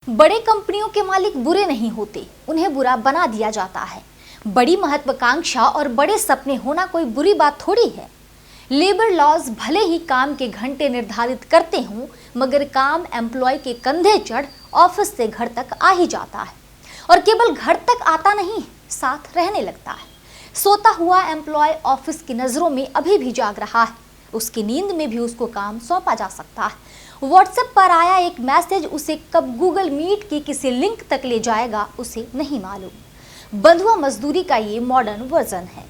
बड़े कंपनियों के मालिक बुरे नहीं होते, उन्हें बुरा बना दिया जाता है। बड़ी महत्वाकांक्षा और बड़े सपने होना कोई बुरी बात थोड़ी है। लेबर लॉज भले ही काम के घंटे निर्धारित करते हों, मगर काम एम्प्लॉय के कंधे चढ़ ऑफिस से घर तक आ ही जाता है और केवल घर तक आता नहीं, साथ रहने लगता है। सोता हुआ एम्प्लॉय ऑफिस की नजरों में अभी भी जाग रहा है, उसकी नींद में भी उसको काम सौंपा जा सकता है। व्हाट्सएप पर आया एक मैसेज उसे कब गूगल मीट की किसी लिंक तक ले जाएगा उसे नहीं मालूम। बंधुआ मजदूरी का ये मॉडर्न वर्जन है।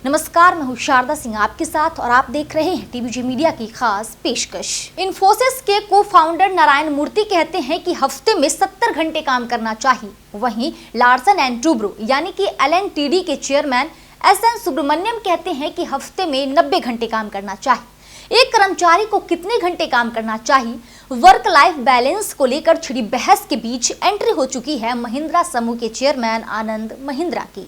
नमस्कार, मैं हूं शारदा सिंह आपके साथ और आप देख रहे हैं टीवीजी मीडिया की खास पेशकश। इन्फोसिस के को फाउंडर नारायण मूर्ति कहते हैं कि हफ्ते में 70 घंटे काम करना चाहिए। वहीं लार्सन एंड टूब्रो यानी कि LNTD के चेयरमैन SN सुब्रमण्यम कहते हैं कि हफ्ते में 90 घंटे काम करना चाहिए। एक कर्मचारी को कितने घंटे काम करना चाहिए, वर्क लाइफ बैलेंस को लेकर छिड़ी बहस के बीच एंट्री हो चुकी है महिंद्रा समूह के चेयरमैन आनंद महिंद्रा की।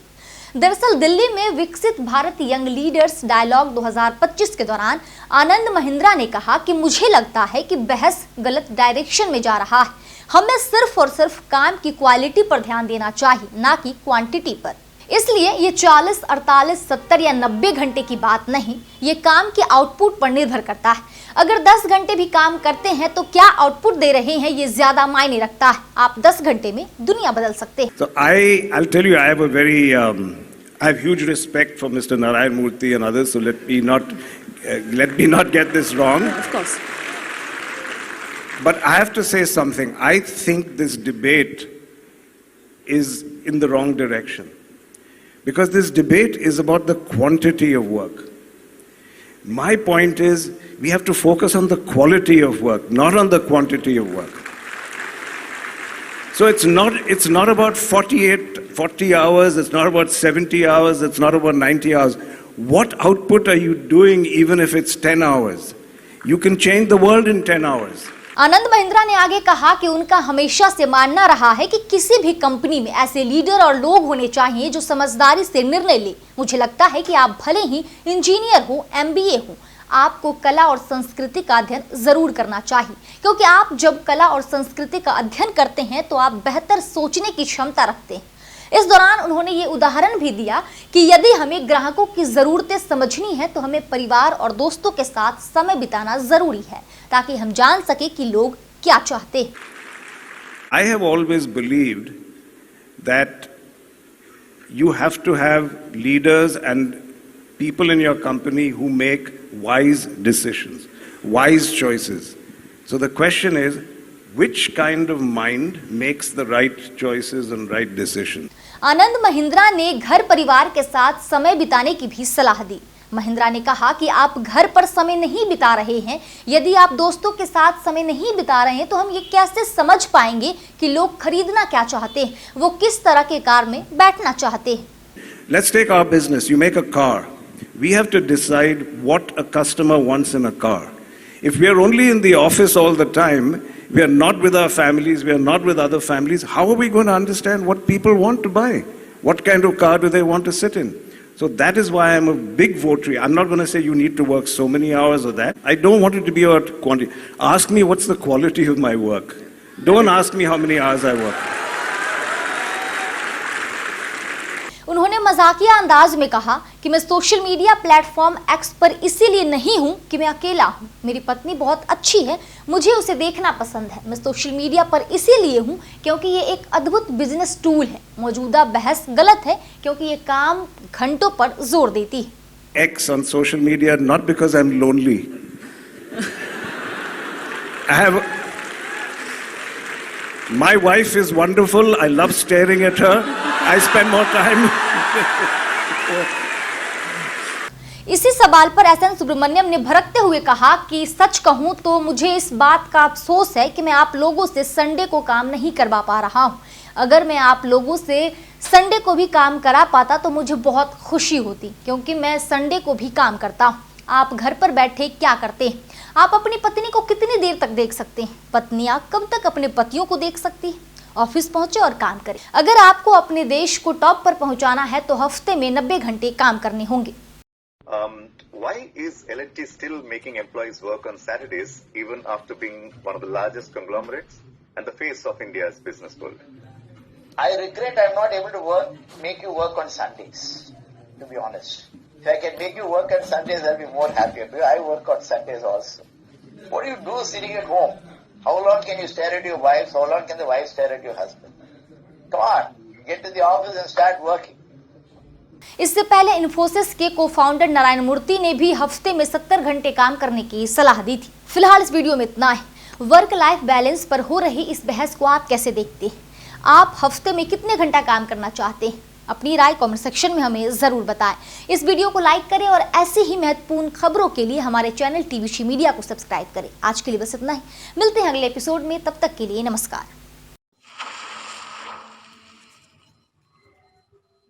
दरअसल दिल्ली में विकसित भारत यंग लीडर्स डायलॉग 2025 के दौरान आनंद महिंद्रा ने कहा कि मुझे लगता है कि बहस गलत डायरेक्शन में जा रहा है। हमें सिर्फ और सिर्फ काम की क्वालिटी पर ध्यान देना चाहिए, ना कि क्वांटिटी पर। इसलिए ये 40, 48, 70 या 90 घंटे की बात नहीं, ये काम के आउटपुट पर निर्भर करता है। अगर 10 घंटे भी काम करते हैं तो क्या आउटपुट दे रहे हैं ये ज्यादा मायने रखता है। आप 10 घंटे में दुनिया बदल सकते हैं। So I'll tell you, I have huge respect for Mr. Narayan Murthy and others. So let me not get this wrong. Of course. But I have to say something. I think this debate is in the wrong direction. Because this debate is about the quantity of work. My point is, we have to focus on the quality of work, not on the quantity of work. So it's not about 40 hours, it's not about 70 hours, it's not about 90 hours. What output are you doing even if it's 10 hours? You can change the world in 10 hours. Anand Mahindra ने आगे कहा कि उनका हमेशा से मानना रहा है कि किसी भी कंपनी में ऐसे लीडर और लोग होने चाहिए जो समझदारी से निर्णय ले। मुझे लगता है कि आप भले ही इंजीनियर हो, MBA हो, आपको कला और संस्कृति का अध्ययन जरूर करना चाहिए, क्योंकि आप जब कला और संस्कृति का अध्ययन करते हैं तो आप बेहतर सोचने की क्षमता रखते हैं। इस दौरान उन्होंने ये उदाहरण भी दिया कि यदि हमें ग्राहकों की जरूरतें समझनी है तो हमें परिवार और दोस्तों के साथ समय बिताना जरूरी है, ताकि हम जान सके कि लोग क्या चाहते हैं। I have always believed that you have to have leaders and people in your company who make wise decisions, wise choices. So the question is, which kind of mind makes the right choices and right decisions? Anand Mahindra ने घर परिवार के साथ समय बिताने की भी सलाह दी। महिंद्रा ने कहा कि आप घर पर समय नहीं बिता रहे हैं, यदि आप दोस्तों के साथ समय नहीं बिता रहे हैं तो हम ये कैसे समझ पाएंगे कि लोग खरीदना क्या चाहते हैं, वो किस तरह के कार में बैठना चाहते हैं। Let's take our business. You make a car. We have to decide what a customer wants in a car. If we are only in the office all the time, we are not with our families, we are not with other families, how are we going to understand what people want to buy? What kind of car do they want to sit in? So that is why I'm a big votary. I'm not going to say you need to work so many hours or that. I don't want it to be about quantity. Ask me what's the quality of my work. Don't ask me how many hours I work. उन्होंने मजाकिया अंदाज में कहा कि मैं social media platform X पर इसीलिए नहीं हूं कि मैं अकेला हूं। मेरी पत्नी बहुत अच्छी है, मुझे उसे देखना पसंद है। मैं सोशल मीडिया पर इसीलिए हूं क्योंकि ये एक अद्भुत बिजनेस टूल है। मौजूदा बहस गलत है क्योंकि ये काम घंटों पर जोर देती है। X on social media not because I'm lonely. My wife is wonderful. I love staring at her. I spend more time. इसी सवाल पर SN सुब्रमण्यम ने भड़कते हुए कहा कि सच कहूं तो मुझे इस बात का अफसोस है कि मैं आप लोगों से संडे को काम नहीं करवा पा रहा हूं। अगर मैं आप लोगों से संडे को भी काम करा पाता तो मुझे बहुत खुशी होती, क्योंकि मैं संडे को भी काम करता हूं। आप घर पर बैठे क्या करते हैं? आप अपनी पत्नी को कितनी देर तक देख सकते हैं? पत्नियां कब तक अपने पतियों को देख सकती हैं? ऑफिस पहुंचे और काम करें। अगर आपको अपने देश को टॉप पर पहुंचाना है तो हफ्ते में 90 घंटे काम करने होंगे। Why is L&T still making employees work on Saturdays even after being one of the largest conglomerates? and the face of India's business world. I regret I'm not able to make you work on Sundays, to be honest. If I can make you work on Sundays, I'll be more happier. Because I work on Sundays also. What do you do sitting at home? How long can you stare at your wife? How long can the wife stare at your husband? Come on, get to the office and start working. इससे पहले इन्फोसिस के cofounder Narayan मूर्ति ने भी हफ्ते में 70 घंटे काम करने की सलाह दी थी। फिलहाल इस वीडियो में इतना है। वर्क लाइफ बैलेंस पर हो रही इस बहस को आप कैसे देखते हैं? आप हफ्ते में कितने घंटा काम करना चाहते हैं? अपनी राय कमेंट सेक्शन में हमें जरूर बताएं। इस वीडियो को लाइक करें और ऐसी ही महत्वपूर्ण खबरों के लिए हमारे चैनल टीवीसी मीडिया को सब्सक्राइब करें। आज के लिए बस इतना ही। मिलते हैं अगले एपिसोड में, तब तक के लिए नमस्कार।